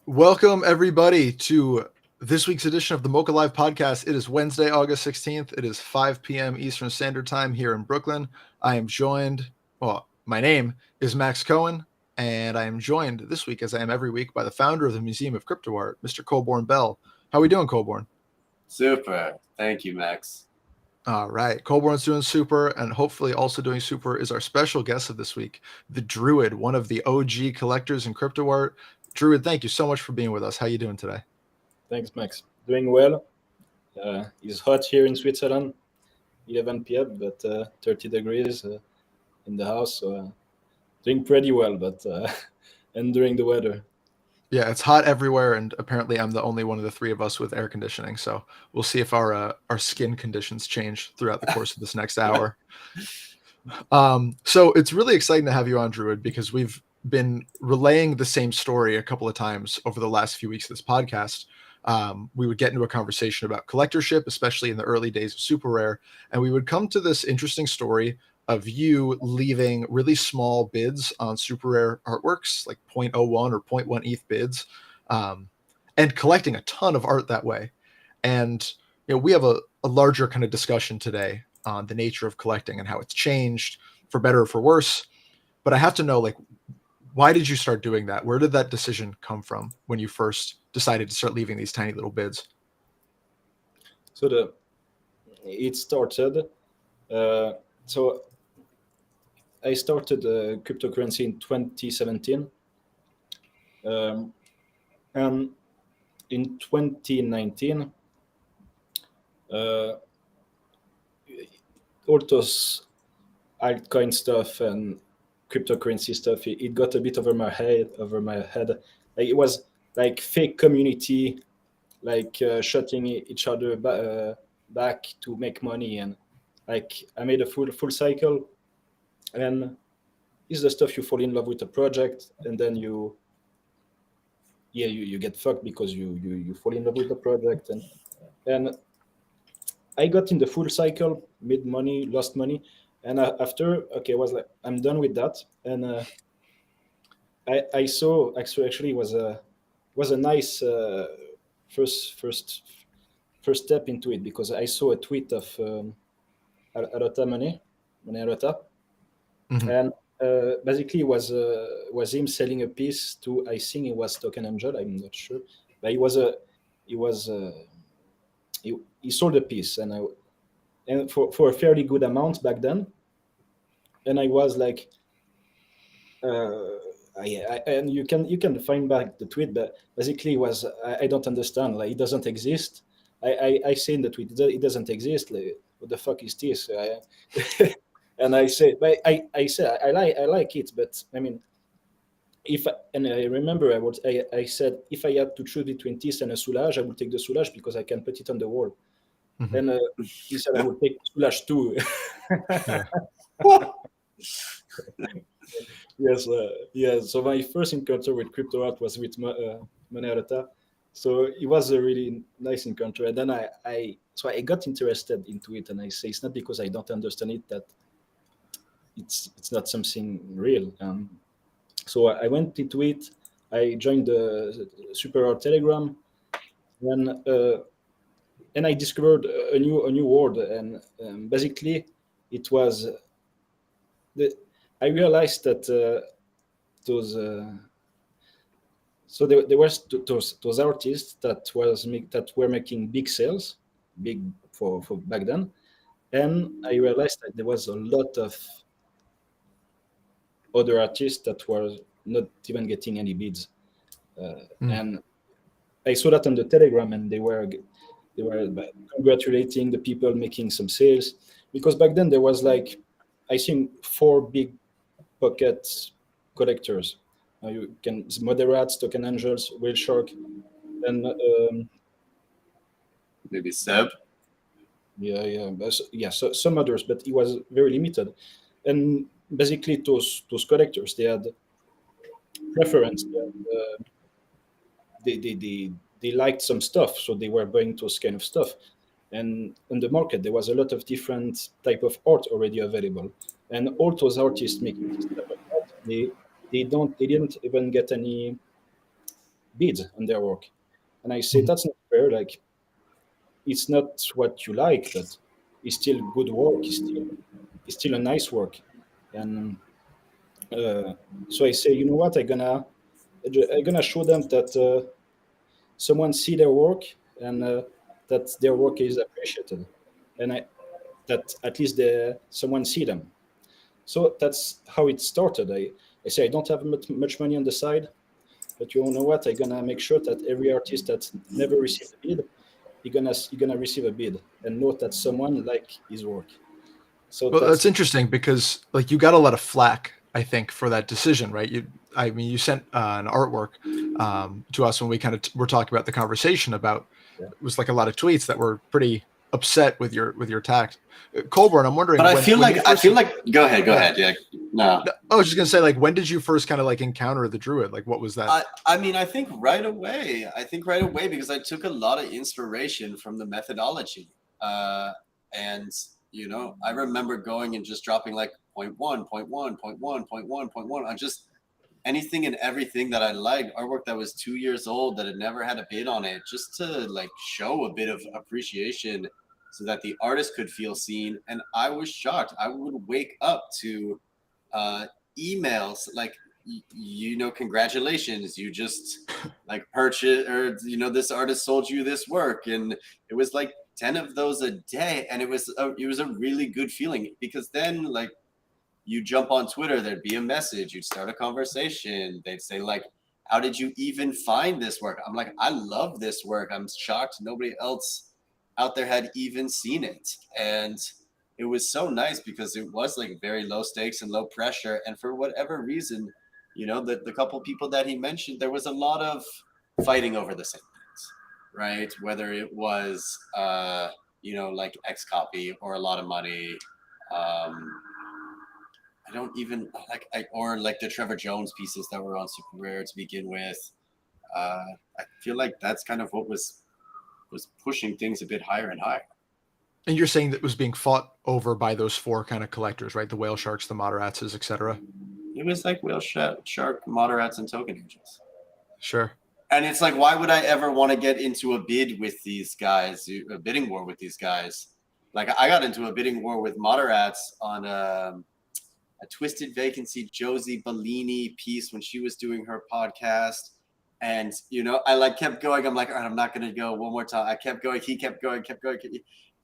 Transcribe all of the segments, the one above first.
Welcome, everybody, to this week's edition of the Mocha Live podcast. It is Wednesday, August 16th. It is 5 p.m. Eastern Standard Time here in Brooklyn. I am joined, my name is Max Cohen, and I am joined this week, as I am every week, by the founder of the Museum of Crypto Art, Mr. Colborne Bell. How are we doing, Colborne? Super. Thank you, Max. All right. Colborne's doing super, and hopefully also doing super is our special guest of this week, the Druid, one of the OG collectors in crypto art. Druid, thank you so much for being with us. How are you doing today? Thanks, Max. Doing well. It's hot here in Switzerland, 11 p.m., but 30 degrees in the house. So doing pretty well, but enduring the weather. Yeah, it's hot everywhere, and apparently I'm the only one of the three of us with air conditioning. So we'll see if our skin conditions change throughout the course of this next hour. So it's really exciting to have you on, Druid, because we've been relaying the same story a couple of times over the last few weeks of this podcast. We would get into a conversation about collectorship, especially in the early days of Super Rare, and we would come to this interesting story of you leaving really small bids on Super Rare artworks, like 0.01 or 0.1 ETH bids, and collecting a ton of art that way. And we have a larger kind of discussion today on the nature of collecting and how it's changed for better or for worse. But I have to know, why did you start doing that? Where did that decision come from when you first decided to start leaving these tiny little bids? So it started. So I started cryptocurrency in 2017, and in 2019, all those altcoin stuff and cryptocurrency stuff, it got a bit over my head. Like, it was like fake community, like shutting each other back to make money, and like I made a full cycle. And it's the stuff you fall in love with a project, and then you get fucked because you fall in love with the project, and I got in the full cycle, made money, lost money, and after, okay, I was like, I'm done with that. And I saw, actually was a nice first step into it, because I saw a tweet of Arota Money Arota, Mhm. and basically was him selling a piece to, I think it was Token Angel, I'm not sure, but he sold a piece, and for a fairly good amount back then. And I was like, and you can find back the tweet, but basically it was, I don't understand, like, it doesn't exist. I say in the tweet, it doesn't exist. Like, what the fuck is this? And I say, but I say I like it, but I mean, and I remember I said, if I had to choose between this and a Soulage, I would take the Soulage because I can put it on the wall. Mhm. And he said I would take Soulage too. Yes, yeah. So my first encounter with crypto art was with Moneta. So it was a really nice encounter. And then I got interested into it, and I say it's not because I don't understand it that it's not something real. So I went into it. I joined the Super Art Telegram, and I discovered a new world. And basically, it was I realized that those so there was those artists that were making big sales, big for back then, and I realized that there was a lot of other artists that were not even getting any bids, and I saw that on the Telegram, and they were congratulating the people making some sales, because back then there was, like, I think 4 big pocket collectors. You can Moderates, Token Angels, Whale Shark, and Maybe Seb. So some others, but it was very limited. And basically, those collectors, they had preference. They liked some stuff, so they were buying those kind of stuff. And in the market, there was a lot of different type of art already available, and all those artists making this type of art, they didn't even get any bids on their work. And I say that's not fair. Like, it's not what you like, but it's still good work. It's still a nice work. And so I say, you know what? I'm gonna show them that someone see their work, and that their work is appreciated, and that at least someone see them. So that's how it started. I say I don't have much money on the side, but you know what? I'm gonna make sure that every artist that never received a bid, you're gonna receive a bid, and note that someone like his work. So Well, that's that's interesting because like you got a lot of flack, I think, for that decision, right? I mean, you sent an artwork to us when we kind of were talking about the conversation about yeah. it was like a lot of tweets that were pretty upset with your tact. Colborne, I'm wondering But I when feel when you like I first, feel like go ahead, go yeah. ahead. Yeah, no. No, I was just gonna say, like, when did you first kind of like encounter the druid? Like, what was that? I mean, I think right away. I think right away because I took a lot of inspiration from the methodology. And I remember going and just dropping like point one, point one, point one, point one, point one on just anything and everything that I liked, artwork that was 2 years old that had never had a bid on it, just to like show a bit of appreciation so that the artist could feel seen. And I was shocked. I would wake up to emails like, congratulations, you just like purchase, or this artist sold you this work, and it was like 10 of those a day, and it was a really good feeling, because then like you jump on Twitter, there'd be a message, you'd start a conversation, they'd say like, how did you even find this work? I'm like, I love this work, I'm shocked nobody else out there had even seen it. And it was so nice because it was like very low stakes and low pressure, and for whatever reason, the couple people that he mentioned, there was a lot of fighting over the same things, right? Whether it was like X copy or a lot of money. I don't even or like the Trevor Jones pieces that were on Super Rare to begin with. I feel like that's kind of what was pushing things a bit higher and higher. And you're saying that was being fought over by those four kind of collectors, right? The whale sharks, the moderatses, etc. It was like whale shark, moderats, and token angels. Sure. And it's like, why would I ever want to get into a bid with these guys, a bidding war with these guys? Like, I got into a bidding war with moderats on a Twisted Vacancy Josie Bellini piece when she was doing her podcast. And, I like kept going. I'm like, all right, I'm not going to go one more time. I kept going. He kept going.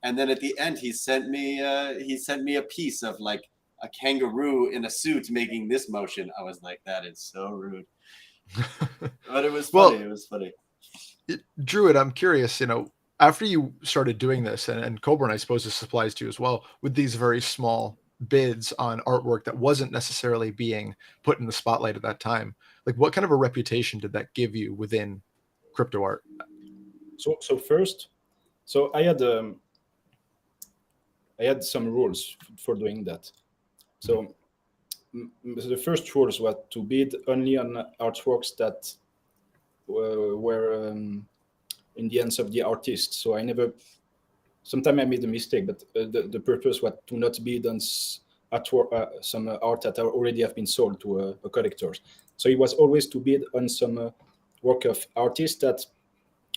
And then at the end, he sent me a piece of like a kangaroo in a suit making this motion. I was like, that is so rude. But it was funny. Well, it was funny. Druid, I'm curious, after you started doing this, and Colburn, I suppose this applies to you as well, with these very small bids on artwork that wasn't necessarily being put in the spotlight at that time, like what kind of a reputation did that give you within crypto art? So first, I had some rules for doing that. So the first rules was to bid only on artworks that were in the hands of the artist. So I never. Sometimes I made a mistake, but the purpose was to not bid on some art that already have been sold to a collector. So it was always to bid on some work of artists that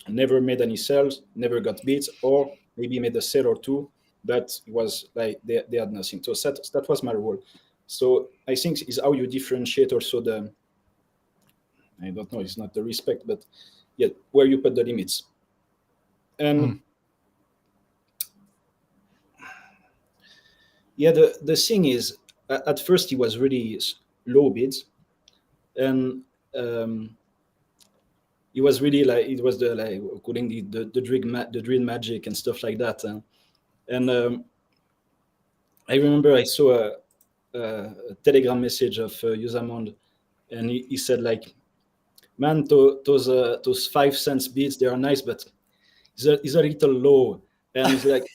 never made any sales, never got bids, or maybe made a sale or two, but it was like they had nothing. So that was my rule. So I think is how you differentiate also I don't know, it's not the respect, but yeah, where you put the limits. And yeah, the thing is, at first it was really low bids, and it was really like it was calling the dream magic and stuff like that, and I remember I saw a Telegram message of Usamond, and he said like, man, those 5 cents bids, they are nice, but it's a little low, and it's like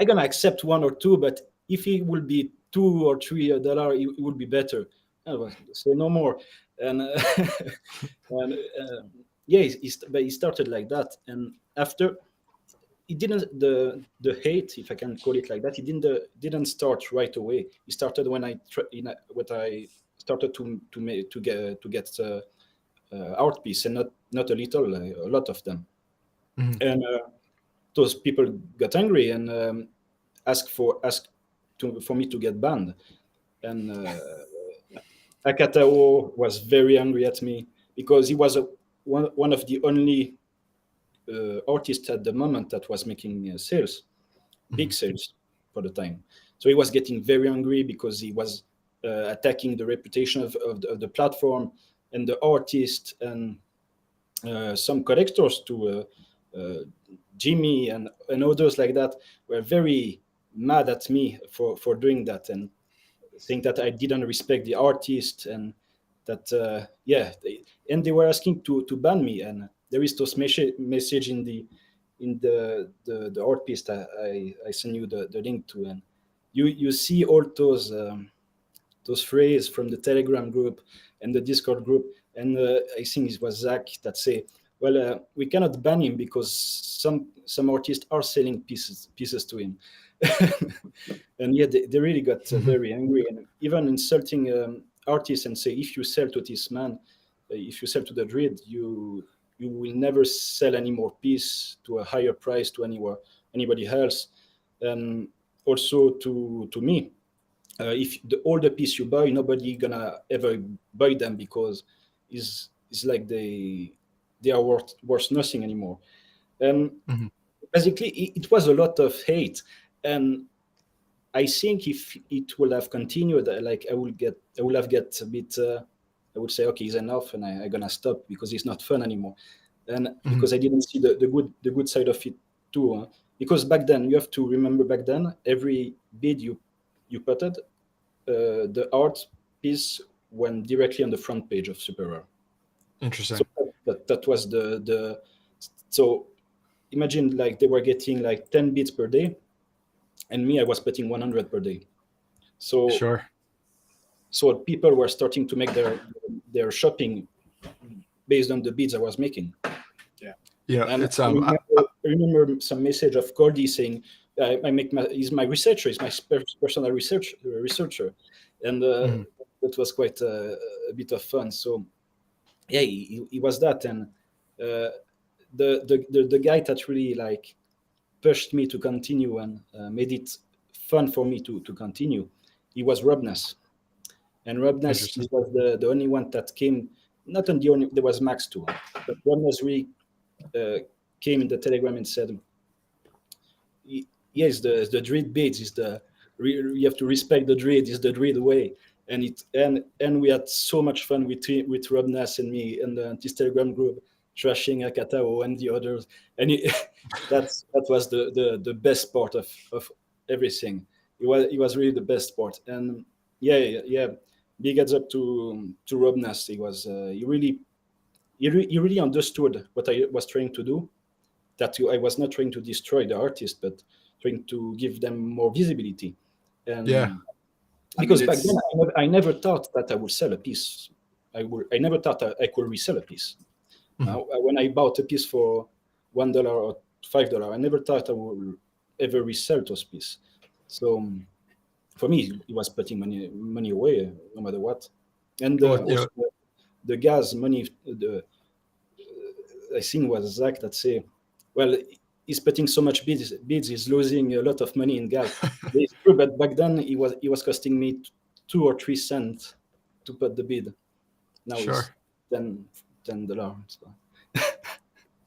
I'm gonna accept one or two, but if it will be $2 or $3, it would be better. I was say no more, and and yeah, but he started like that, and after he didn't the hate, if I can call it like that, he didn't start right away. He started when I started to get art piece, and not a little, a lot of them. Mhm. And those people got angry and asked for me to get banned. And Akatao was very angry at me because he was one of the only artists at the moment that was making sales, big sales for the time. So he was getting very angry because he was attacking the reputation of the platform and the artist, and some collectors to Jimmy and others like that were very mad at me for doing that and saying that I didn't respect the artist, and that and they were asking to ban me. And there is this message in the art piece that I send you the link to, and you see all those phrases from the Telegram group and the Discord group. And I think it was Zach that say, well, we cannot ban him because some artists are selling pieces to him. And yeah, they really got very angry and even insulting artists, and say, if you sell to this man, if you sell to the Druid, you will never sell any more piece to a higher price to anybody else. And also to me, if all the piece you buy, nobody gonna ever buy them because it's like they are worth nothing anymore. And Mhm. basically, it was a lot of hate. And I think if it would have continued, like I will have get a bit. I would say, okay, it's enough, and I'm gonna stop because it's not fun anymore, and because I didn't see the good side of it too. Because back then, you have to remember, back then, every bid you putted, the art piece went directly on the front page of Super Rare. Interesting. So that was the so imagine like they were getting like 10 bits per day, and me, I was putting 100 per day. So Sure. people were starting to make their shopping based on the bids I was making. Yeah, And it's I remember some message of Gordy saying, he's my researcher, he's my personal researcher, and that was quite a bit of fun. So yeah, he was that. And the guy that really like pushed me to continue and made it fun for me to continue, he was Robness. And Robness Interesting. was the only one that came, not on the only, there was Max too, but Robness really came in the Telegram and said, yes, the Druid bids is you have to respect the Druid, is the Druid way. And we had so much fun with Rob Nass and me and this Telegram group, trashing Akatao and the others. And that was the best part of everything. It was really the best part. And yeah, big heads up to Rob Nass. He really understood what I was trying to do. That I was not trying to destroy the artist, but trying to give them more visibility. Yeah. And because back then I never thought that I would sell a piece. I never thought I could resell a piece. When I bought a piece for $1 or $5, I never thought I would ever resell those pieces. So for me, it was putting money away no matter what. And Well, also the gas money. I think was Zach that say, well, he's putting so much bids, he's losing a lot of money in gas. It's true, but back then he was costing me 2 or 3 cents to put the bid. Now sure. it's $10. So.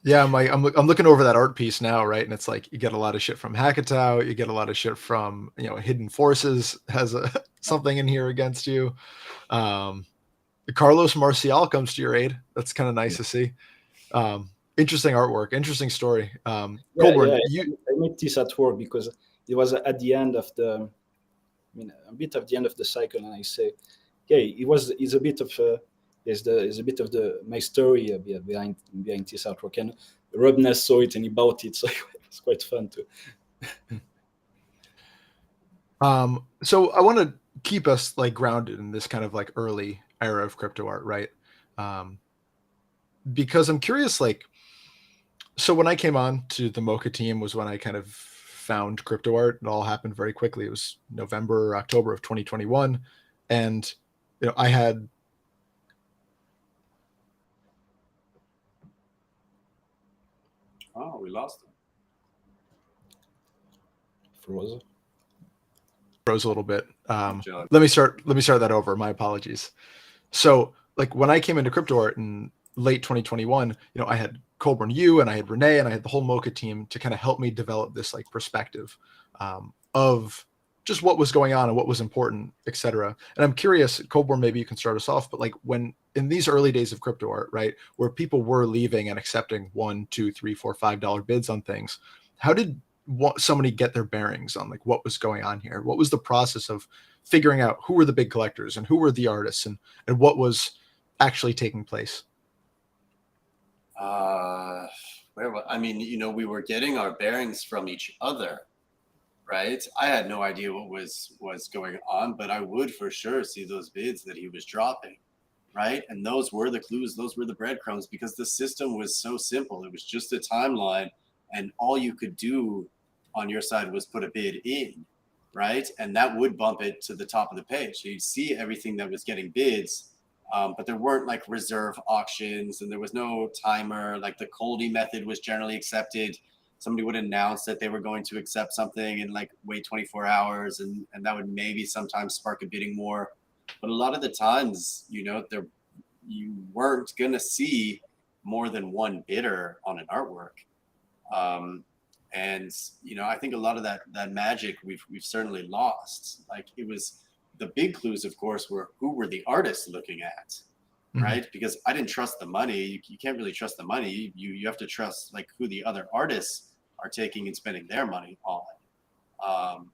Yeah, I'm looking over that art piece now, right? And it's like you get a lot of shit from Hackatow, you get a lot of shit from Hidden Forces has something in here against you. Carlos Marcial comes to your aid. That's kind of nice to see. Interesting artwork, interesting story. Colborn, I made this at work because it was at the end of a bit of the end of the cycle, and I say, okay, it's a bit of is a bit of my story behind this artwork, and Rob Ness saw it and he bought it, so it was quite fun too. So I want to keep us like grounded in this kind of like early era of crypto art, right? Because I'm curious, like, so when I came on to the Mocha team was when I kind of found crypto art. It all happened very quickly. It was November or October of 2021, and I had Oh, we lost him. Froze. Froze a little bit. John. Let me start that over. My apologies. So like when I came into crypto art in late 2021, I had Colburn, you, and I had Renee, and I had the whole Mocha team to kind of help me develop this like perspective of just what was going on and what was important, etc. And I'm curious, Colburn, maybe you can start us off, but like when in these early days of crypto art, right, where people were leaving and accepting $1, $2, $3, $4, $5 bids on things, how did somebody get their bearings on like what was going on here? What was the process of figuring out who were the big collectors and who were the artists and what actually taking place? Well, I mean, we were getting our bearings from each other, right? I had no idea what was going on, but I would for sure see those bids that he was dropping, right? And those were the clues, those were the breadcrumbs, because the system was so simple. It was just a timeline, and all you could do on your side was put a bid in, right? And that would bump it to the top of the page. So you'd see everything that was getting bids. But there weren't like reserve auctions, and there was no timer. Like the Coldy method was generally accepted. Somebody would announce that they were going to accept something and like wait 24 hours, and that would maybe sometimes spark a bidding war. But a lot of the times, you weren't gonna see more than one bidder on an artwork. And I think a lot of that magic we've certainly lost. Like it was. The big clues, of course, were who were the artists looking at, right? Because I didn't trust the money. You can't really trust the money. You have to trust like who the other artists are taking and spending their money on.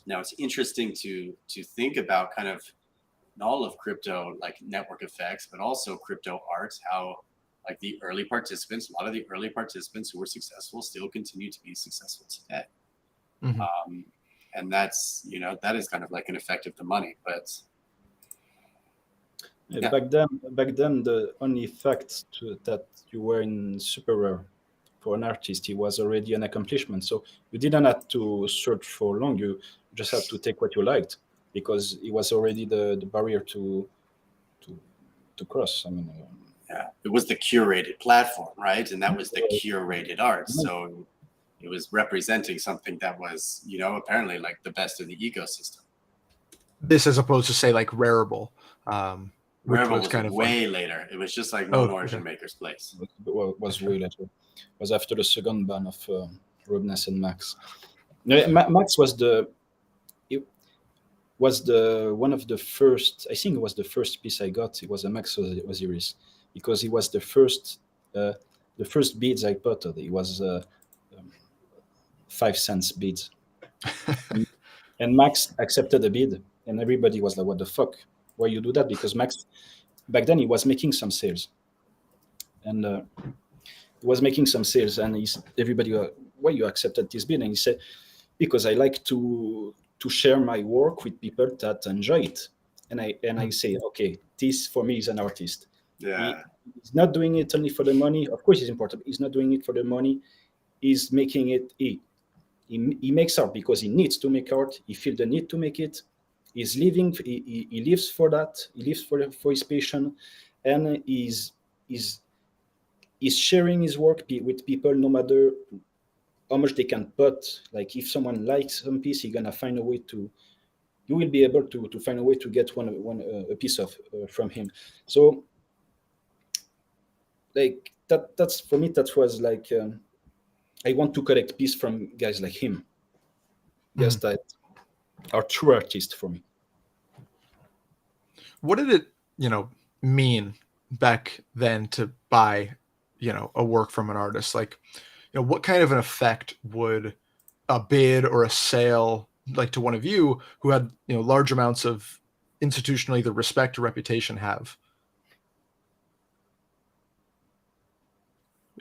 Now it's interesting to think about kind of all of crypto, like network effects, but also crypto art, how like the early participants, a lot of the early participants who were successful still continue to be successful today. And that's, that is kind of like an effect of the money, but yeah. Back then, the only fact that you were in super rare for an artist, it was already an accomplishment. So you didn't have to search for long. You just had to take what you liked, because it was already the barrier to cross. I mean, yeah, it was the curated platform, right? And that was the curated art. So it was representing something that was, apparently like the best of the ecosystem. This as opposed to say like Rarible, which Rarible was kind of way later. It was just like non-origin maker's place. Was way later. It was after the second ban of Rubness and Max. Max was one of the first. I think it was the first piece I got. It was a Max Osiris, because it was the first beads I potted. It was 5 cents bids. And Max accepted the bid, and everybody was like, what the fuck? Why you do that? Because Max, back then, he was making some sales. And everybody, why you accepted this bid? And he said, because I like to share my work with people that enjoy it. And I say, okay, this for me is an artist. Yeah. He's not doing it only for the money. Of course, it's important. He's not doing it for the money. He's making it. He makes art because he needs to make art. He feels the need to make it. He's living. He lives for that. He lives for his passion, and he's sharing his work with people, no matter how much they can put. Like if someone likes some piece, he's gonna find a way to. You will be able to find a way to get a piece of from him. So, like that's for me. That was like. I want to collect pieces from guys like him. Guys that are true artists for me. What did it, mean back then to buy, a work from an artist? Like, what kind of an effect would a bid or a sale, like to one of you who had, large amounts of institutional either respect or reputation have?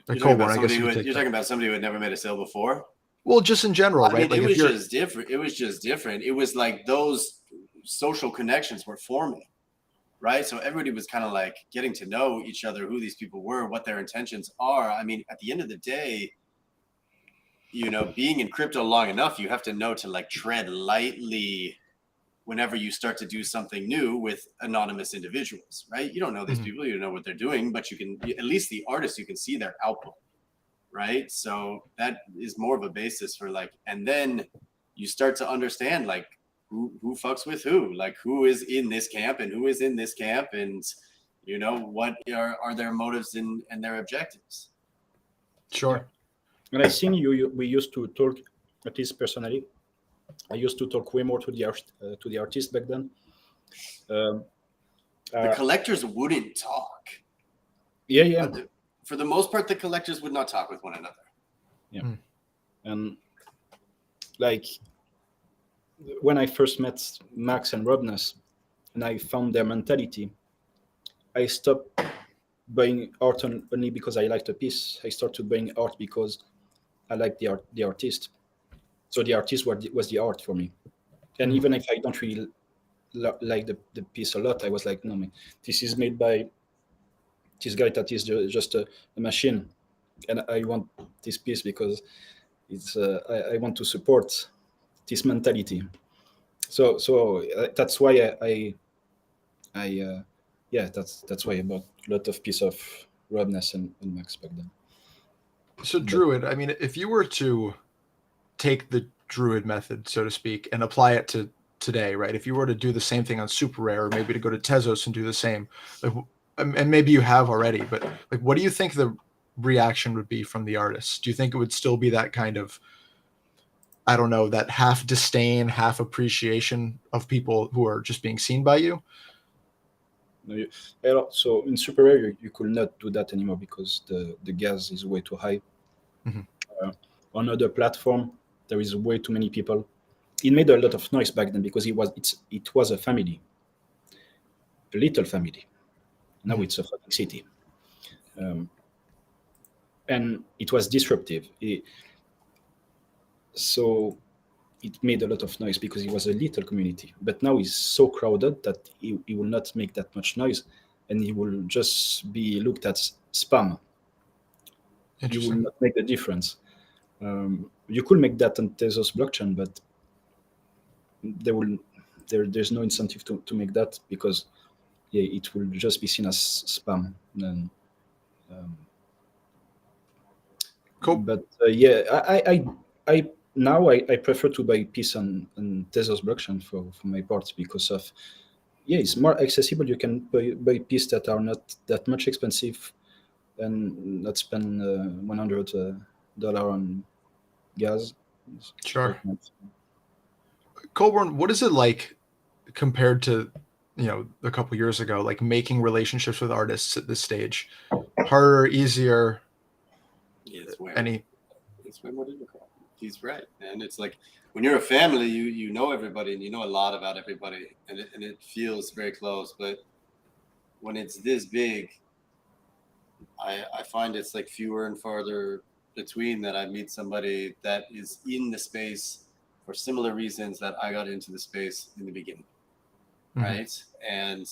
You're talking about somebody who had never made a sale before? Well, just in general, right? I mean, it was just different. It was just different. It was like those social connections were forming, right? So everybody was kind of like getting to know each other, who these people were, what their intentions are. I mean, at the end of the day, being in crypto long enough, you have to know to like tread lightly whenever you start to do something new with anonymous individuals, right? You don't know these people, you don't know what they're doing, but you can, at least the artists, you can see their output, right? So that is more of a basis for like, and then you start to understand like who fucks with who, like who is in this camp and who is in this camp, and you know what are their motives and their objectives. Sure. And I think we used to talk, at least personally, I used to talk way more to the artist back then. The collectors wouldn't talk. Yeah. But for the most part, the collectors would not talk with one another. Yeah. And like when I first met Max and Robness and I found their mentality, I stopped buying art only because I liked a piece. I started buying art because I liked the artist. So the artist was the art for me. And even if I don't really like the piece a lot, I was like, no, man, this is made by this guy that is just a machine, and I want this piece because it's I want to support this mentality. So that's why that's why I bought a lot of piece of Robness and Max back then. So Druid, I mean, if you were to take the Druid method, so to speak, and apply it to today, right? If you were to do the same thing on Super Rare, or maybe to go to Tezos and do the same, like, and maybe you have already, but like, what do you think the reaction would be from the artists? Do you think it would still be that kind of, I don't know, that half disdain, half appreciation of people who are just being seen by you? So in Super Rare, you could not do that anymore because the gas is way too high. On other platform, there is way too many people. It made a lot of noise back then because it was a family, a little family. Now it's a fucking city, and it was disruptive. So it made a lot of noise because it was a little community. But now it's so crowded that it will not make that much noise, and it will just be looked at spam. You will not make the difference. You could make that on Tezos blockchain, but there's no incentive to make that because it will just be seen as spam. And, cool. But I now I prefer to buy piece on Tezos blockchain for my parts because of it's more accessible. You can buy pieces that are not that much expensive and not spend $100 on gas. Sure. Colborne, what is it like compared to, a couple years ago, like making relationships with artists at this stage? Harder, easier? It's way more difficult. He's right. And it's like when you're a family, you know everybody and you know a lot about everybody, and it feels very close. But when it's this big, I find it's like fewer and farther between that I meet somebody that is in the space for similar reasons that I got into the space in the beginning. Right. And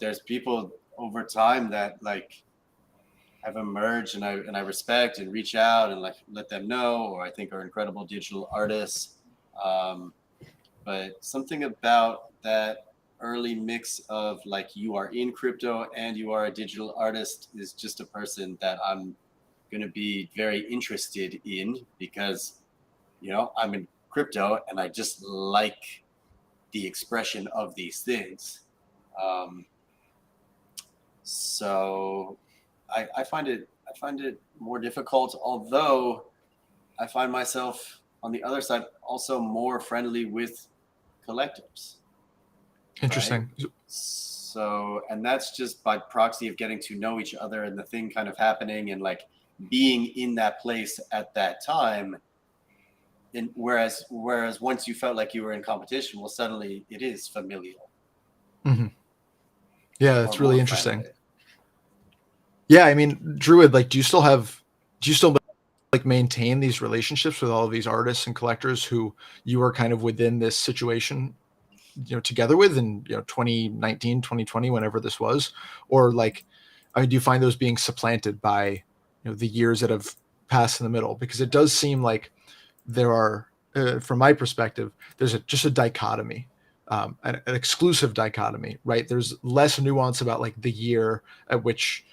there's people over time that like have emerged and I respect and reach out and like let them know, or I think are incredible digital artists. But something about that early mix of like you are in crypto and you are a digital artist is just a person that I'm going to be very interested in because, I'm in crypto and I just like the expression of these things. So I find it more difficult, although I find myself on the other side also more friendly with collectors. Interesting. Right? So, and that's just by proxy of getting to know each other and the thing kind of happening and like being in that place at that time. And whereas once you felt like you were in competition, well, suddenly it is familial. Yeah, that's really interesting. Friendly. Yeah, I mean, Druid, like, do you still like maintain these relationships with all of these artists and collectors who you are kind of within this situation, together with in 2019, 2020, whenever this was? Or like, I mean, do you find those being supplanted by the years that have passed in the middle? Because it does seem like there are, from my perspective, there's just a dichotomy, an exclusive dichotomy, right? There's less nuance about like the year at which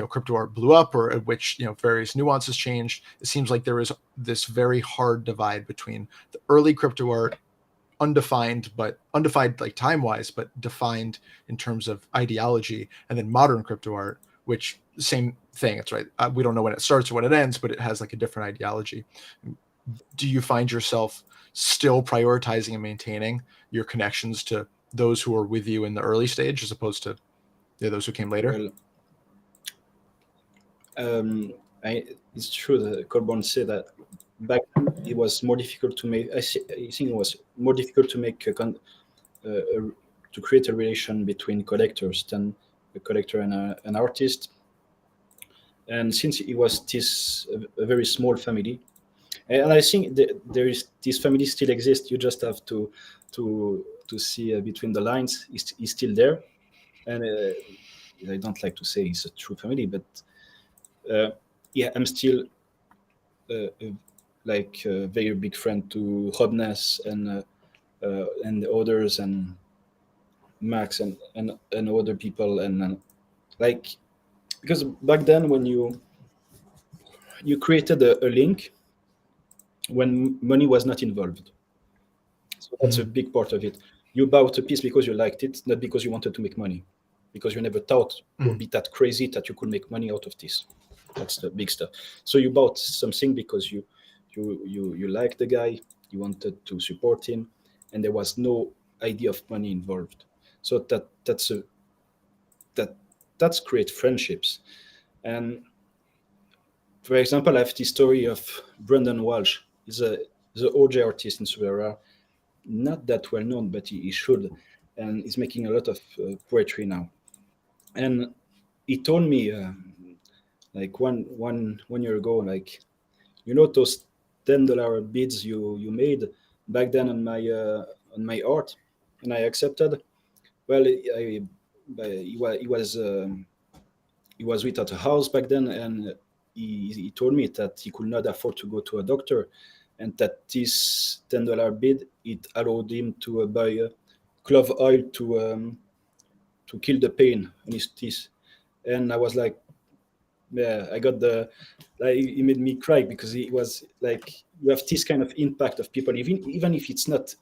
crypto art blew up, or at which various nuances changed. It seems like there is this very hard divide between the early crypto art, undefined like time wise, but defined in terms of ideology, and then modern crypto art, which same thing. It's right. We don't know when it starts or when it ends, but it has like a different ideology. Do you find yourself still prioritizing and maintaining your connections to those who are with you in the early stage as opposed to those who came later? Well, it's true that Colborne said that back then it was more difficult to make. I think it was more difficult to make to create a relation between collectors than a collector and an artist. And since it was a very small family, and I think there is this family still exists. You just have to see between the lines. It's still there, and I don't like to say it's a true family, but uh, yeah, I'm still a, like a very big friend to Robnes and the others and Max and other people and like because back then when you created a link when money was not involved, so that's a Mhm. big part of it. You bought a piece because you liked it, not because you wanted to make money, because you never thought it would Mhm. be that crazy that you could make money out of this. That's the big stuff. So you bought something because you liked the guy, you wanted to support him, and there was no idea of money involved. So that that's great friendships. And for example, I have the story of Brendan Walsh. He's a the OJ artist in Subera, not that well known, but he should, and he's making a lot of poetry now. And he told me like one year ago, like those $10 bids you made back then on my art, and I accepted. Well, he was without a house back then, and he told me that he could not afford to go to a doctor, and that this $10 bid it allowed him to buy clove oil to kill the pain on his teeth. And I was like, yeah, I got the like he made me cry because he was like you have this kind of impact of people, even if it's not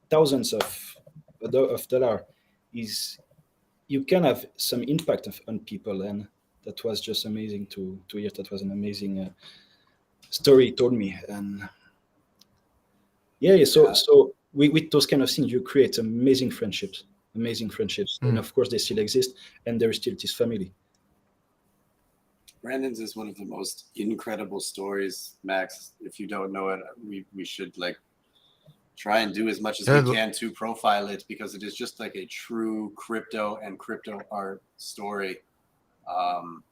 thousands of dollar, is you can have some impact on people, and that was just amazing to hear. That was an amazing story he told me, and yeah. So Yeah. with those kind of things, you create amazing friendships, and Mhm. of course they still exist, and there is still this family. Brandon's is one of the most incredible stories, Max. If you don't know it, we should like try and do as much as we Yeah, can to profile it because it is just like a true crypto and crypto art story. Um,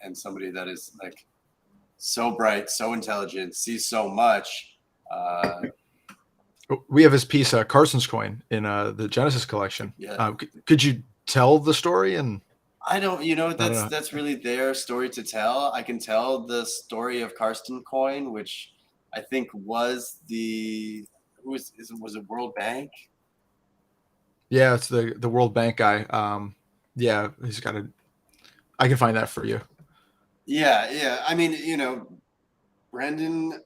and somebody that is like so bright, so intelligent, sees so much. Uh, we have his piece, Carson's Coin, in the Genesis collection. yeah, Could you tell the story? And I don't, you know, I don't know. that's really their story to tell. I can tell the story of Karsten Coin, which I think was the was it World Bank? Yeah, it's the World Bank guy. Yeah, he's got a. I can find that for you. Yeah, yeah. I mean, you know, Brendan.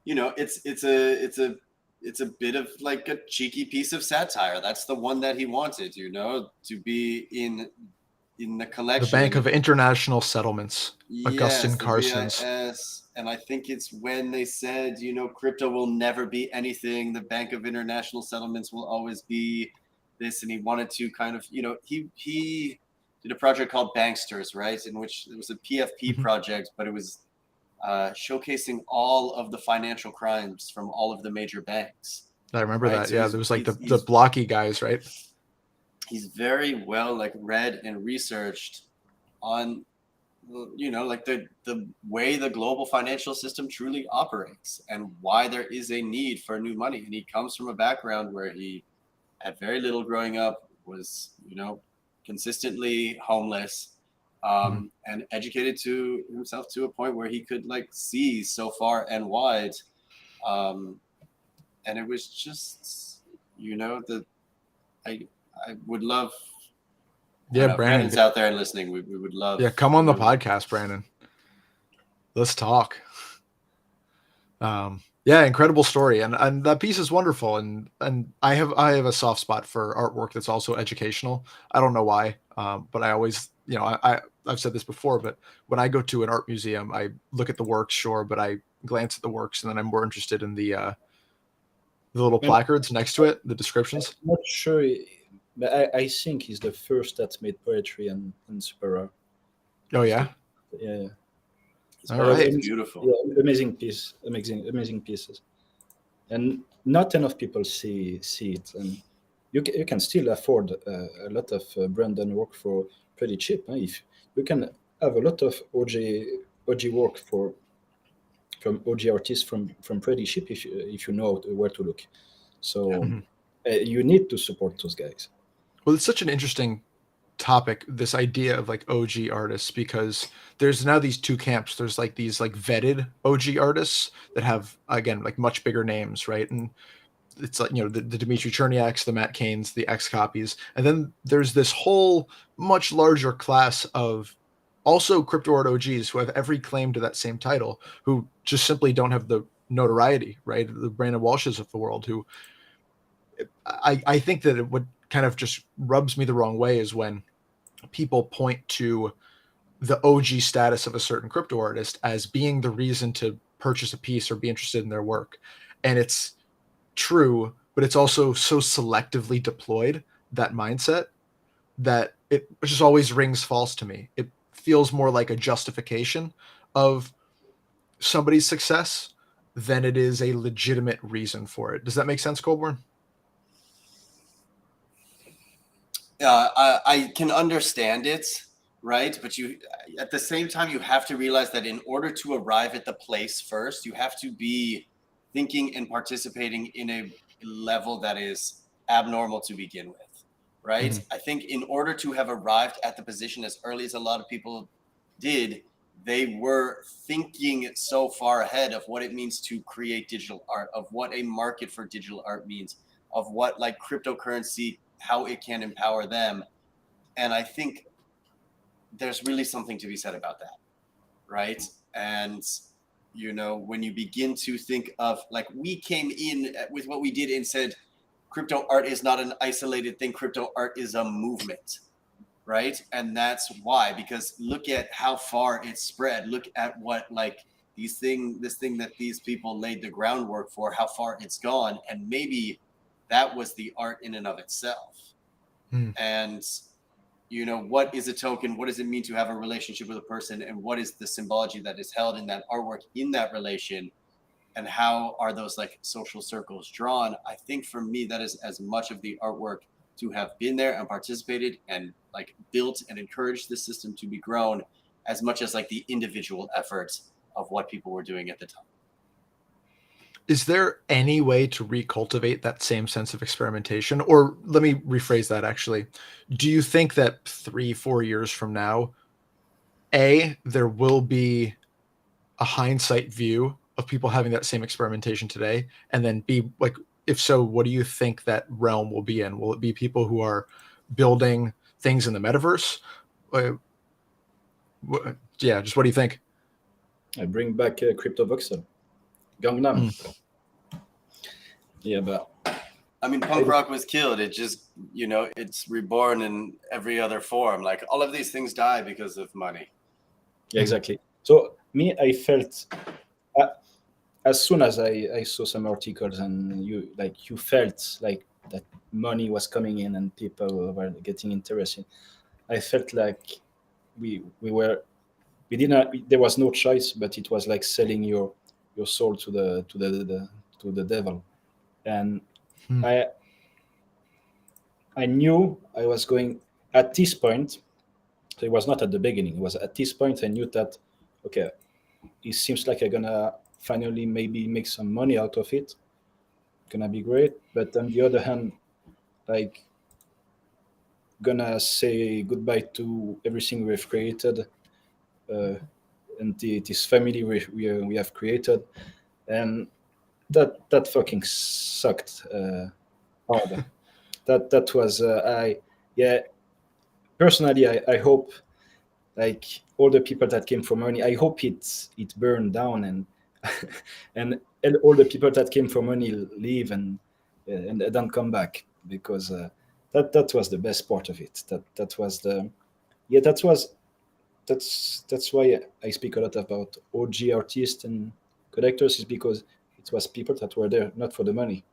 You know, it's a bit of like a cheeky piece of satire. That's the one that he wanted, you know, to be in the The Bank collection. of International Settlements, Yes, Augustine the Carson's. BIS. And I think it's when they said, you know, crypto will never be anything. The Bank of International Settlements will always be this. And he wanted to kind of, you know, he did a project called Banksters, right? In which it was a PFP Mhm. project, but it was showcasing all of the financial crimes from all of the major banks, I remember right? that. So Yeah, there was like he's the blocky guys, right? he's very well like read and researched on you know like the way the global financial system truly operates and why there is a need for new money. And he comes from a background where he had very little growing up, was you know consistently homeless, Mhm. and educated to himself to a point where he could like see so far and wide. um, and it was just you know the I I would love Yeah, know, Brandon. Brandon's out there and listening. We would love. Yeah, come on the we would- podcast, Brandon. Let's talk. Yeah, incredible story, and that piece is wonderful, and I have a soft spot for artwork that's also educational. I don't know why, but I always, I've said this before, but when I go to an art museum, I look at the works, sure, but I glance at the works, and then I'm more interested in the little And placards next to it, the descriptions. I'm not sure, but I think he's the first that made poetry and super rare. Oh yeah, Yeah, It's all right. beautiful. yeah, amazing pieces, and not enough people see it, and you can still afford a lot of Brandon work for pretty cheap. If you can have a lot of OG work from OG artists from pretty cheap if you know where to look. So Mhm. you need to support those guys. Well, it's such an interesting topic, this idea of like OG artists, because there's now these two camps. There's like these like vetted OG artists that have, again, like much bigger names, right? And it's like, the Dmitry Cherniaks, the Matt Cains, the X copies, and then there's this whole much larger class of also crypto art OGs who have every claim to that same title, who just simply don't have the notoriety, right? The Brandon Walshes of the world, who I think that what kind of just rubs me the wrong way is when people point to the OG status of a certain crypto artist as being the reason to purchase a piece or be interested in their work. And it's true, but it's also so selectively deployed, that mindset, that it just always rings false to me. It feels more like a justification of somebody's success than it is a legitimate reason for it. Does that make sense, Colborne? I can understand it, right? But you, at the same time, you have to realize that in order to arrive at the place first, you have to be thinking and participating in a level that is abnormal to begin with, right? Mhm. I think in order to have arrived at the position as early as a lot of people did, they were thinking so far ahead of what it means to create digital art, of what a market for digital art means, of what like cryptocurrency, how it can empower them. And I think there's really something to be said about that, right? And when you begin to think of, like, we came in with what we did and said crypto art is not an isolated thing, crypto art is a movement, right? And that's why, because look at how far it's spread. Look at what, like, this thing that these people laid the groundwork for, how far it's gone. And maybe that was the art in and of itself. And what is a token? What does it mean to have a relationship with a person? And what is the symbology that is held in that artwork, in that relation? And how are those like social circles drawn? I think for me, that is as much of the artwork to have been there and participated and like built and encouraged the system to be grown, as much as like the individual efforts of what people were doing at the time. Is there any way to recultivate that same sense of experimentation? Or let me rephrase that actually. Do you think that 3-4 years from now, there will be a hindsight view of people having that same experimentation today? And then B, like, if so, what do you think that realm will be in? Will it be people who are building things in the metaverse? Yeah, just what do you think? I bring back Crypto Voxel, Gangnam. Yeah, but I mean, punk rock was killed. It just, it's reborn in every other form. Like, all of these things die because of money. yeah, exactly. So me, I felt as soon as I saw some articles and you felt like that money was coming in and people were getting interested. I felt like we didn't there was no choice, but it was like selling your soul to the devil. And I I knew I was going at this point. So it was not at the beginning. It was at this point I knew that, okay, it seems like I'm gonna finally maybe make some money out of it. Gonna be great. But on the other hand, like, gonna say goodbye to everything we've created, and this family we have created, and that fucking sucked hard. That was I yeah. personally, I hope, like, all the people that came from money, I hope it burned down, and and all the people that came from money leave, and they don't come back, because that was the best part of it. That was the yeah that was that's why I speak a lot about OG artists and collectors, is because it was people that were there not for the money.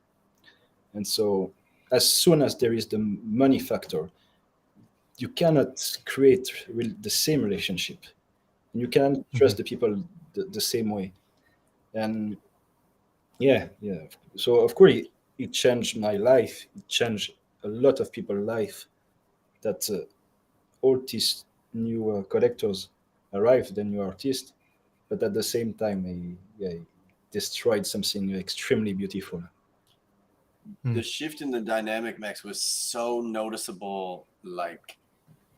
And so, as soon as there is the money factor, you cannot create the same relationship. You can't Mhm. trust the people the same way. And yeah. So of course, it changed my life. It changed a lot of people's life. That all these new collectors arrived, the new artists, but at the same time, I destroyed something extremely beautiful. The Mm. shift in the dynamic, Max, was so noticeable, like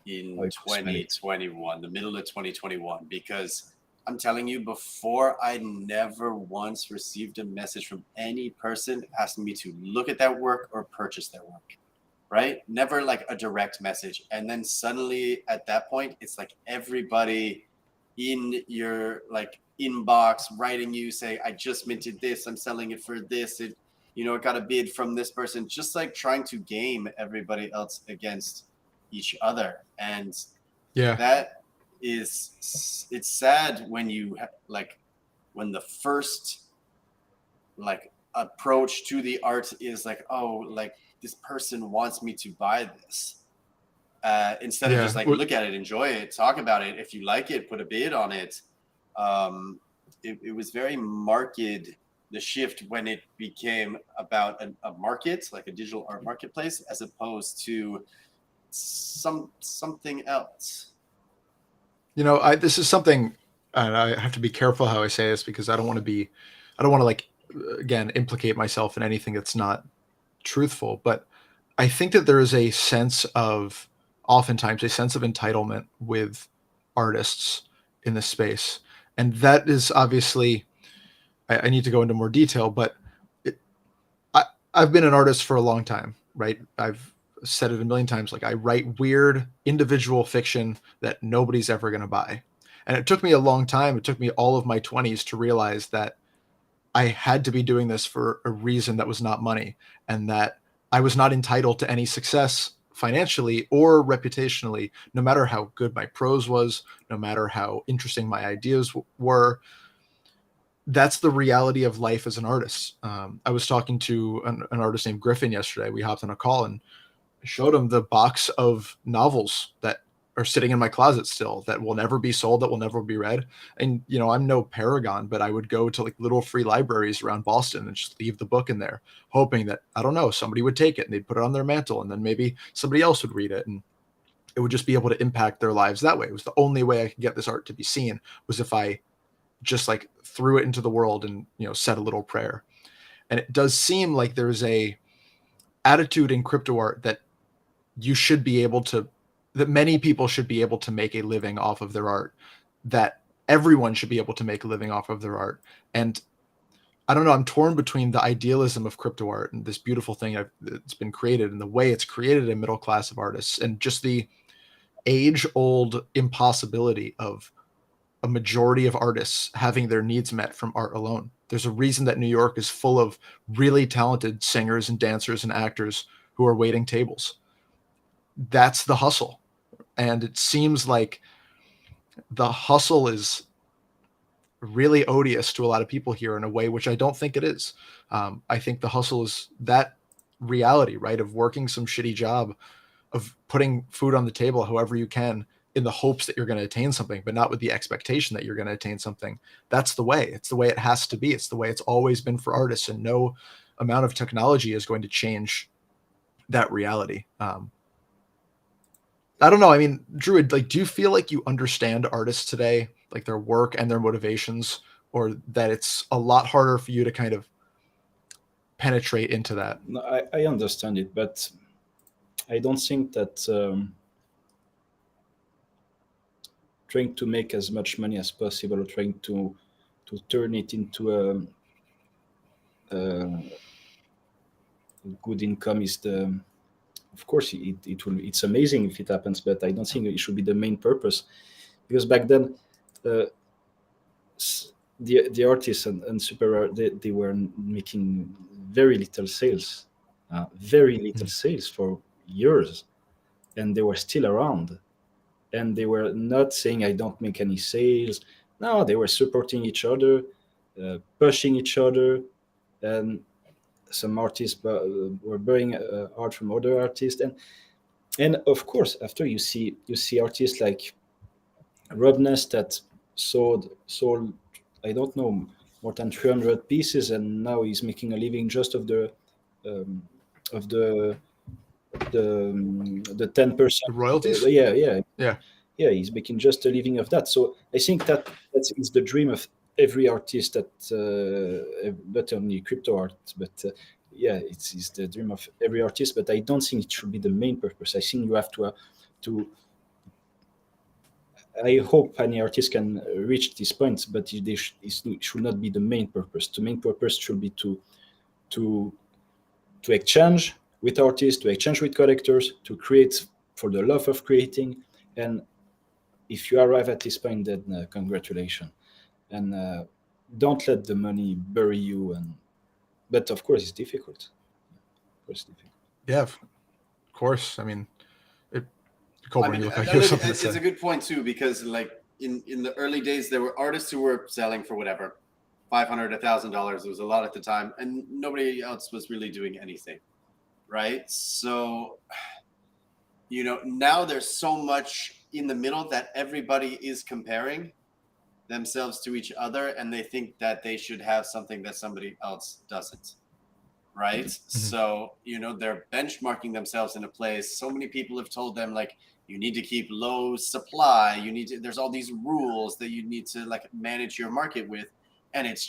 I in could smell it. 2021, the middle of 2021, because I'm telling you, before I never once received a message from any person asking me to look at that work or purchase their work, right? Never like a direct message. And then suddenly at that point, it's like everybody in your like inbox writing you say, I just minted this, I'm selling it for this, it got a bid from this person, just like trying to game everybody else against each other. And Yeah. that it's sad when like when the first like approach to the art is like, oh, like this person wants me to buy this, instead of just Yeah. like look at it, enjoy it, talk about it, if you like it, put a bid on it. It was very marked, the shift, when it became about a market, like a digital art marketplace, as opposed to something else. This is something, and I have to be careful how I say this because I don't want to like again implicate myself in anything that's not truthful. But I think that there is a sense of, oftentimes, a sense of entitlement with artists in this space, and that is obviously, I need to go into more detail, but it, I, I've been an artist for a long time, right? I've said it a million times. Like, I write weird individual fiction that nobody's ever going to buy. And it took me a long time. It took me all of my 20s to realize that I had to be doing this for a reason that was not money, and that I was not entitled to any success financially or reputationally, no matter how good my prose was, no matter how interesting my ideas were. That's the reality of life as an artist. I was talking to an artist named Griffin yesterday. We hopped on a call and showed him the box of novels that are sitting in my closet still, that will never be sold, that will never be read. And I'm no paragon, but I would go to like little free libraries around Boston and just leave the book in there, hoping that, I don't know, somebody would take it and they'd put it on their mantle, and then maybe somebody else would read it, and it would just be able to impact their lives that way. It was the only way I could get this art to be seen, was if I just like threw it into the world and said a little prayer. And it does seem like there's a attitude in crypto art that you should be able to that many people should be able to make a living off of their art, that everyone should be able to make a living off of their art. And I don't know, I'm torn between the idealism of crypto art and this beautiful thing that's been created, and the way it's created a middle class of artists, and just the age old impossibility of a majority of artists having their needs met from art alone. There's a reason that New York is full of really talented singers and dancers and actors who are waiting tables. That's the hustle. And it seems like the hustle is really odious to a lot of people here in a way which I don't think it is. I think the hustle is that reality, right? Of working some shitty job, of putting food on the table however you can, in the hopes that you're going to attain something, but not with the expectation that you're going to attain something. That's the way. It's the way it has to be. It's the way it's always been for artists, and no amount of technology is going to change that reality. I don't know. I mean, Druid, like, do you feel like you understand artists today, like their work and their motivations, or that it's a lot harder for you to kind of penetrate into that? No, I understand it, but I don't think that trying to make as much money as possible, or trying to turn it into a good income, is of course it will. It's amazing if it happens, but I don't think it should be the main purpose, because back then, uh, the artists and super they were making very little sales, very little sales for years, and they were still around, and they were not saying I don't make any sales. No, they were supporting each other, pushing each other, and some artists were buying art from other artists, and of course after you see artists like Rob Ness that sold I don't know, more than 300 pieces, and now he's making a living just um, of the 10%. The royalties. Yeah, Yeah. he's making just a living of that. So I think that is the dream of every artist, that not only crypto art, but yeah, it's the dream of every artist. But I don't think it should be the main purpose. I think you have to. I hope any artist can reach this point, but it should not be the main purpose. The main purpose should be to to exchange with artists, to exchange with collectors, to create for the love of creating. And if you arrive at this point, then congratulations. And don't let the money bury you. But of course, it's difficult. Of course, it's difficult. Yeah, of course. I mean, I Colburn, mean, you look like you have something to it's say. a good point too, because like in the early days, there were artists who were selling for whatever, $500, $1,000. It was a lot at the time, and nobody else was really doing anything, right? So, now there's so much in the middle that everybody is comparing themselves to each other, and they think that they should have something that somebody else doesn't, right? So they're benchmarking themselves in a place. So many people have told them, like, you need to keep low supply, there's all these rules that you need to like manage your market with, and it's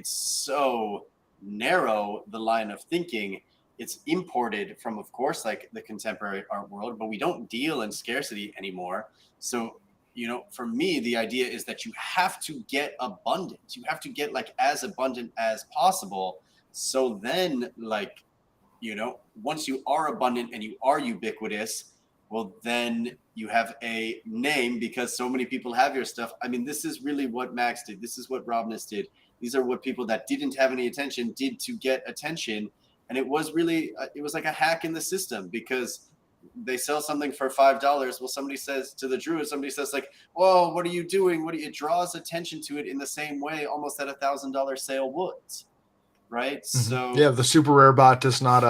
so narrow, the line of thinking. It's imported from, of course, like the contemporary art world, but we don't deal in scarcity anymore. So for me, the idea is that you have to get abundance. You have to get like as abundant as possible. So then, like, once you are abundant and you are ubiquitous, well, then you have a name because so many people have your stuff. I mean, this is really what Max did. This is what Robness did. These are what people that didn't have any attention did to get attention. And it was really, it was like a hack in the system, because they sell something for $5. Well, somebody says to the Druid, somebody says like, "Whoa, what are you doing? It draws attention to it in the same way almost that $1,000 sale would." Right. So yeah, the super rare bot does not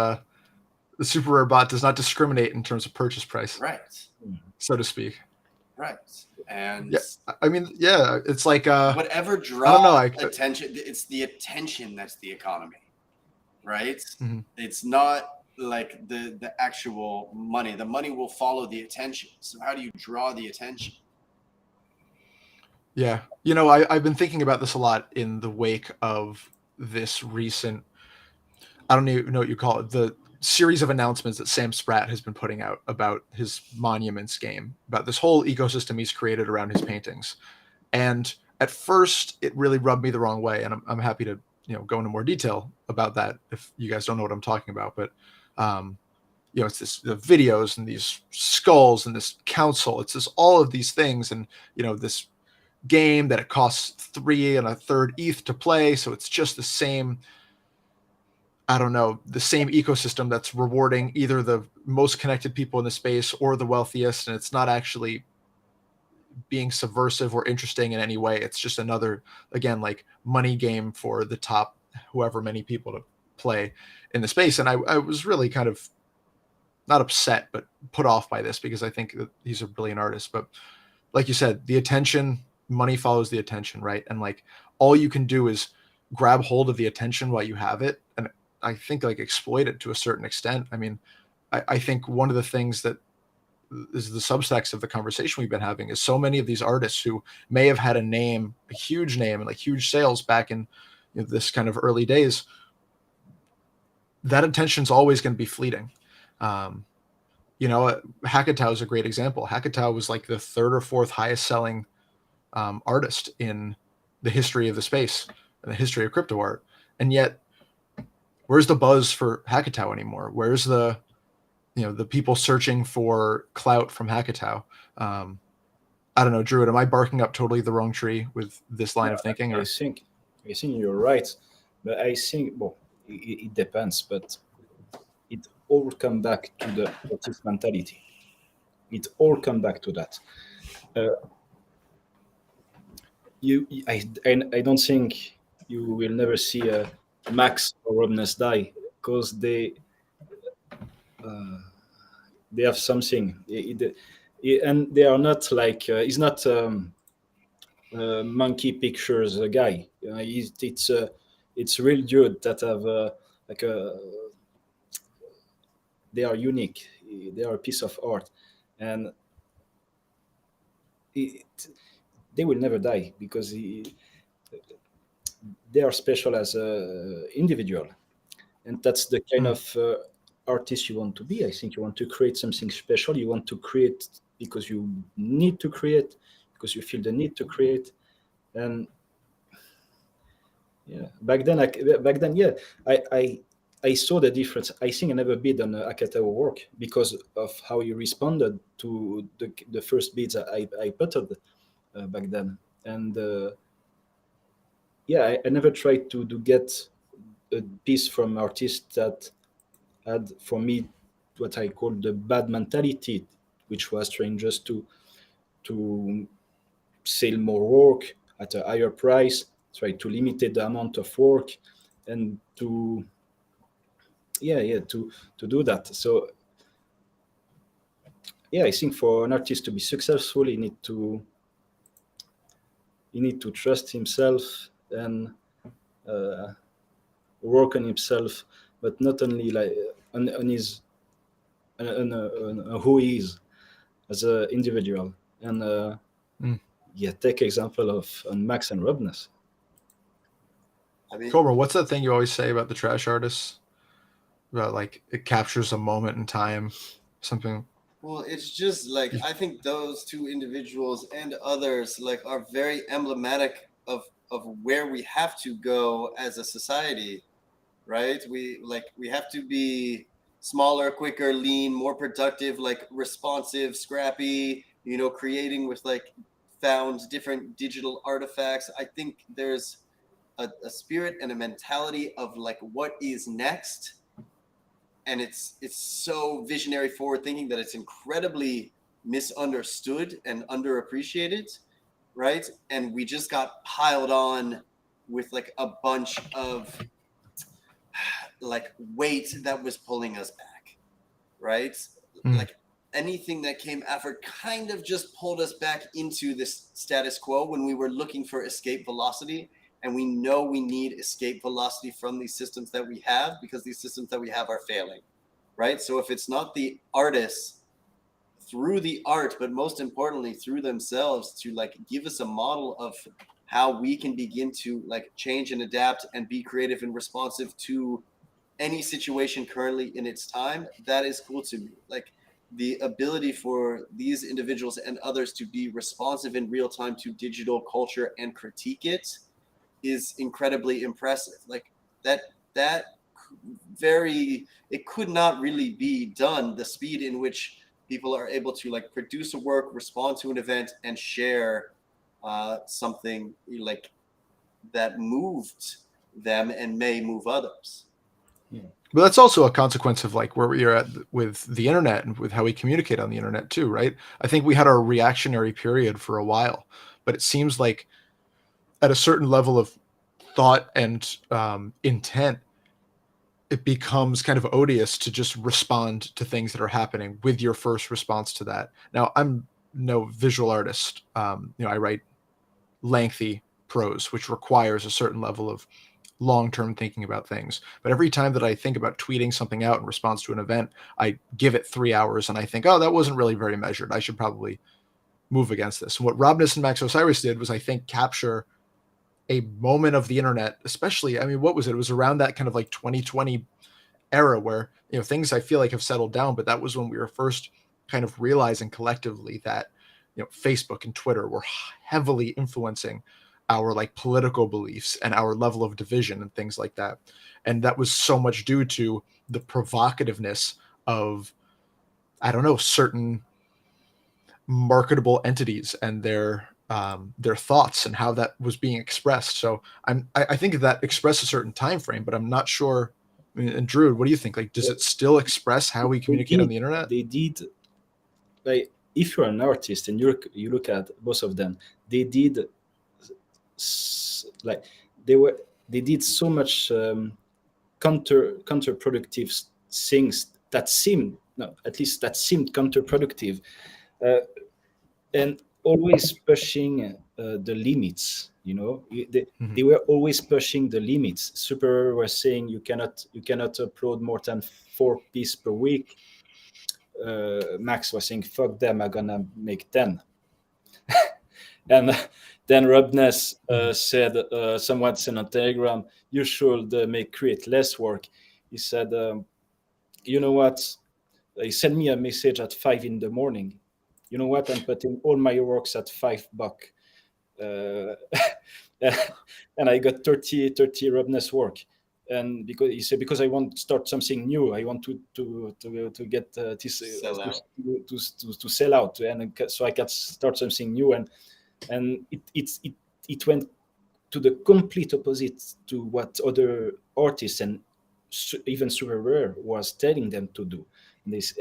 discriminate in terms of purchase price, right, so to speak. Right. And yeah, I mean, yeah, it's like whatever draws attention, it's the attention that's the economy, right? It's not like the actual money. The money will follow the attention. So how do you draw the attention? Yeah, I've been thinking about this a lot in the wake of this recent, I don't even know what you call it, the series of announcements that Sam Spratt has been putting out about his Monuments game, about this whole ecosystem he's created around his paintings. And at first, it really rubbed me the wrong way, and I'm happy to go into more detail about that if you guys don't know what I'm talking about. But it's the videos and these skulls and this council. It's all of these things, and this game that it costs 3 1/3 ETH to play, so it's just the same. I don't know, the same ecosystem that's rewarding either the most connected people in the space or the wealthiest, and it's not actually being subversive or interesting in any way. It's just another, again, like money game for the top whoever many people to play in the space. And I was really kind of not upset, but put off by this, because I think that he's a brilliant artist. But like you said, the attention, money follows the attention, right? And like all you can do is grab hold of the attention while you have it, and I think like exploit it to a certain extent. I mean, I think one of the things that is the subtext of the conversation we've been having is so many of these artists who may have had a huge name and like huge sales back in this kind of early days, that attention's always going to be fleeting. Hackatao is a great example. Hackatao was like the 3rd or 4th highest selling artist in the history of the space, in the history of crypto art. And yet, where's the buzz for Hackatao anymore? Where's the the people searching for clout from Hackatow. I don't know, Druid, am I barking up totally the wrong tree with this line of thinking? I Or think you're right, but I think it depends. But it all come back to the artist mentality. It all come back to that. Uh, I don't think you will never see a Max or Robness die because uh, they have something. And they are not like he's not monkey pictures guy. It's real dude that have like a they are unique. They are a piece of art, and it, they will never die because they are special as a individual, and that's the kind Hmm. of artist you want to be. I think you want to create something special. You want to create because you need to create, because you feel the need to create. And yeah, back then, yeah, I, I I saw the difference. I think I never bid on Akatao work because of how he responded to the first bids I putted back then. And yeah, I never tried to get a piece from artists that had, for me, what I call the bad mentality, which was trying just to sell more work at a higher price, try to limit the amount of work, and to to do that. So yeah, I think for an artist to be successful, he need to trust himself and uh, work on himself, but not only like on his on who he is as an individual. And Mm. yeah, take example of on Max and Robness. I mean, Cobra, what's that thing you always say about the trash artists? About like it captures a moment in time, something. well, it's just like I think those two individuals and others like are very emblematic of where we have to go as a society, right? We have to be smaller, quicker, lean, more productive, like responsive, scrappy, creating with like found different digital artifacts. I think there's a spirit and a mentality of like what is next, and it's so visionary, forward thinking that it's incredibly misunderstood and underappreciated, right? And we just got piled on with like a bunch of like weight that was pulling us back, right? Mm. Like anything that came after kind of just pulled us back into this status quo when we were looking for escape velocity. And we know we need escape velocity from these systems that we have because these systems that we have are failing, right? So if it's not the artists through the art, but most importantly through themselves to like give us a model of how we can begin to like change and adapt and be creative and responsive to any situation currently in its time, that is cool to me. Like the ability for these individuals and others to be responsive in real time to digital culture and critique it is incredibly impressive. Like that very it could not really be done, the speed in which people are able to like produce a work, respond to an event, and share something like that moved them and may move others. Yeah. But that's also a consequence of like where we are at with the internet and with how we communicate on the internet too, right? I think we had our reactionary period for a while, but it seems like at a certain level of thought and intent, it becomes kind of odious to just respond to things that are happening with your first response to that. Now, I'm no visual artist. I write lengthy prose, which requires a certain level of long-term thinking about things. But every time that I think about tweeting something out in response to an event, I give it 3 hours and I think, oh, that wasn't really very measured. I should probably move against this. And what Robness and Max Osiris did was, I think, capture a moment of the internet, especially, I mean, what was it? It was around that kind of like 2020 era where, things I feel like have settled down, but that was when we were first kind of realizing collectively that, Facebook and Twitter were heavily influencing our like political beliefs and our level of division and things like that. And that was so much due to the provocativeness of I don't know, certain marketable entities and their thoughts and how that was being expressed. So I think that expressed a certain time frame, but I'm not sure. I mean, and Drew, what do you think? Like, does it still express how we They communicate on did. the internet? They did. Like, if you're an artist and you look at both of them, they did like they did so much counterproductive things that seemed, no, at least that seemed counterproductive, uh, and always pushing the limits. They Mhm. were always pushing the limits. Super was saying you cannot upload more than 4 pieces per week. Max was saying, "Fuck them, I'm gonna make 10." And then Rob Ness Mhm. said, someone said on Telegram, "You should create less work." He said, "You know what? He sent me a message at 5 in the morning. You know what? I'm putting all my works at $5. Uh, and I got 30 Robness work." And because he said, because I want to start something new, I want to get this Sell out. to sell out, and so I can start something new. And it went to the complete opposite to what other artists and even Super Rare was telling them to do. This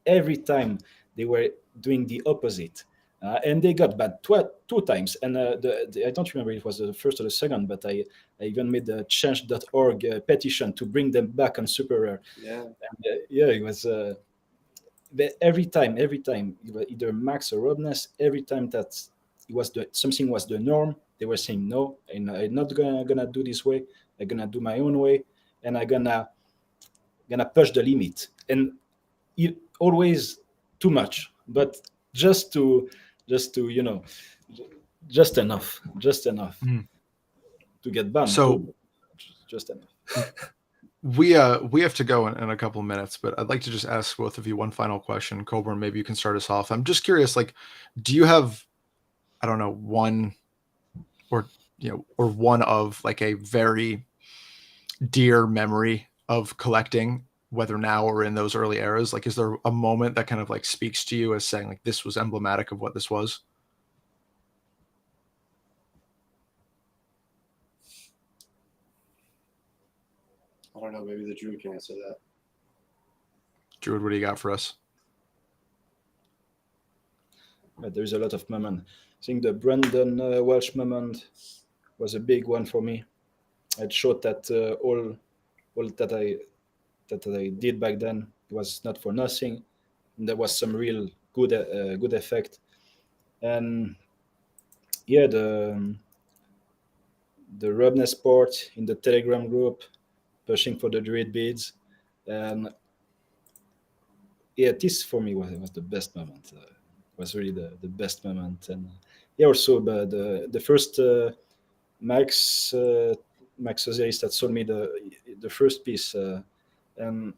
every time they were doing the opposite, and they got banned 2 times. And I don't remember if it was the first or the second, but I even made the change.org petition to bring them back on Super Rare. Yeah. And, yeah, it was. But every time, either Max or Robness, every time that something was the norm, they were saying no, and I'm not gonna do this way. I'm gonna do my own way, and I'm gonna push the limit, and always too much, but just to just enough Mhm. to get banned. So Cool, just enough. we have to go in a couple of minutes, but I'd like to just ask both of you one final question. Coburn, maybe you can start us off. I'm just curious, like, do you have, I don't know, one or or one of like a very dear memory of collecting, whether now or in those early eras? Like, is there a moment that kind of like speaks to you as saying like this was emblematic of what this was? I don't know. Maybe the Drew can answer that. Druid, what do you got for us? But there's a lot of moment. I think the Brandon Welsh moment was a big one for me. It showed that all that I did back then was not for nothing. And there was some real good effect. And yeah, the Robness port in the Telegram group, pushing for the Druid beads, and yeah, this for me was the best moment. Was really the best moment. And yeah, also the first Max Max Osiris that sold me the first piece, and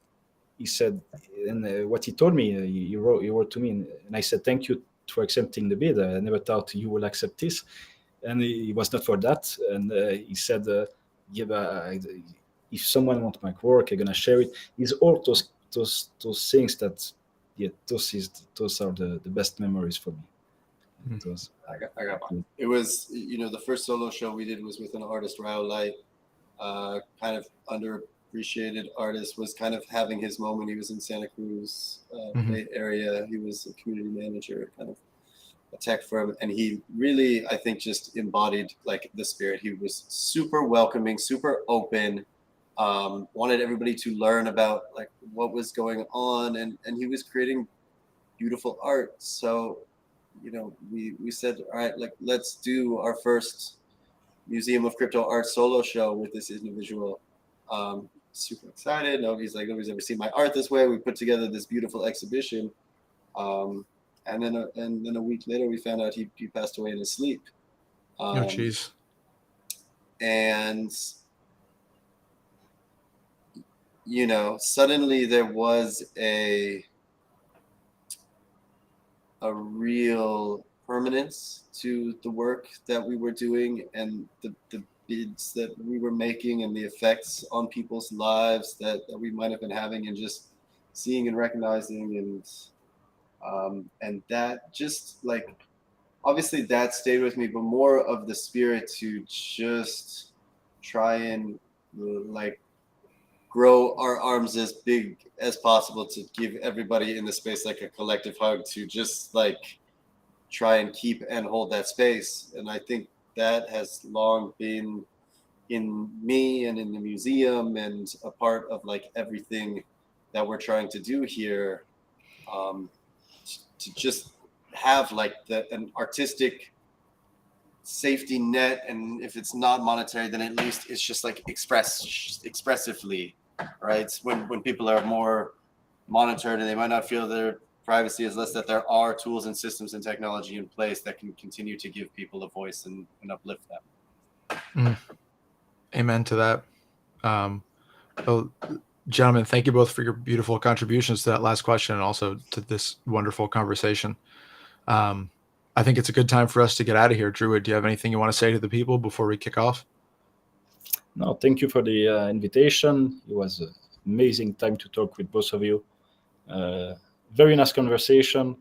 he said, and what he told me, he wrote to me, and I said, "Thank you for accepting the bid. I never thought you will accept this." And he was not for that, and he said, "Yeah, but if someone wants my work, I'm gonna share it." It's all those things that, yeah, those are the best memories for me. Mhm. Those, I got mine. It was, the first solo show we did was with an artist, Rao Light, kind of underappreciated artist, was kind of having his moment. He was in Santa Cruz Mhm. Bay Area. He was a community manager, kind of a tech firm, and he really, I think, just embodied like the spirit. He was super welcoming, super open, wanted everybody to learn about like what was going on, and he was creating beautiful art. So we said, all right, like let's do our first Museum of Crypto Art solo show with this individual. Super excited. Nobody's ever seen my art this way. We put together this beautiful exhibition. Um, and then a week later, we found out he passed away in his sleep. Oh, Um, jeez. and suddenly there was a real permanence to the work that we were doing, and the bids that we were making, and the effects on people's lives that we might have been having, and just seeing and recognizing, and that just like obviously that stayed with me, but more of the spirit to just try and like grow our arms as big as possible to give everybody in the space like a collective hug to just like try and keep and hold that space. And I think that has long been in me and in the museum and a part of like everything that we're trying to do here, to just have like an artistic safety net, and if it's not monetary, then at least it's just like expressively, right? When people are more monitored and they might not feel their privacy is less, that there are tools and systems and technology in place that can continue to give people a voice and uplift them. Amen to that. Well, gentlemen, thank you both for your beautiful contributions to that last question and also to this wonderful conversation. I think it's a good time for us to get out of here. Druid, do you have anything you want to say to the people before we kick off? No, thank you for the invitation. It was an amazing time to talk with both of you. Very nice conversation.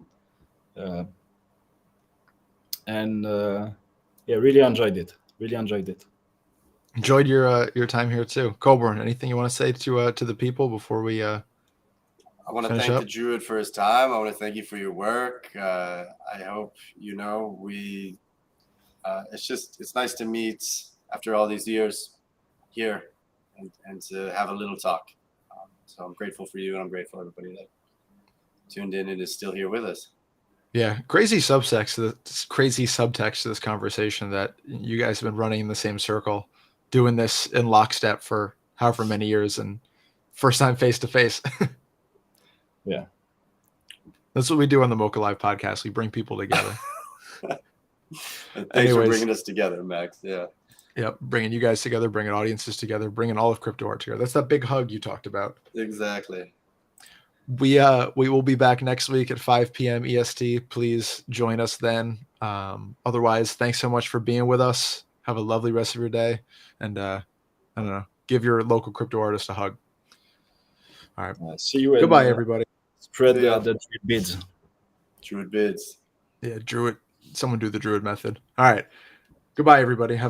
And yeah, really enjoyed it. Enjoyed your time here too. Coburn, anything you want to say to the people before we I want to thank the Druid for his time. I want to thank you for your work. I hope we it's nice to meet after all these years here and to have a little talk. So I'm grateful for you, and I'm grateful for everybody that tuned in and is still here with us. Yeah, crazy subtext to this conversation that you guys have been running in the same circle, doing this in lockstep for however many years, and first time face to face. Yeah, that's what we do on the Mocha Live podcast. We bring people together. Thanks for bringing us together, Max. Yeah. Yep, bringing you guys together, bringing audiences together, bringing all of crypto art together. That's that big hug you talked about. Exactly. We will be back next week at 5 p.m. EST. Please join us then. Otherwise, thanks so much for being with us. Have a lovely rest of your day, and I don't know, give your local crypto artist a hug. All right. See you. Goodbye, everybody. Spread the Druid bids. Druid bids. Yeah, Druid. Someone do the Druid method. All right. Goodbye, everybody. Have a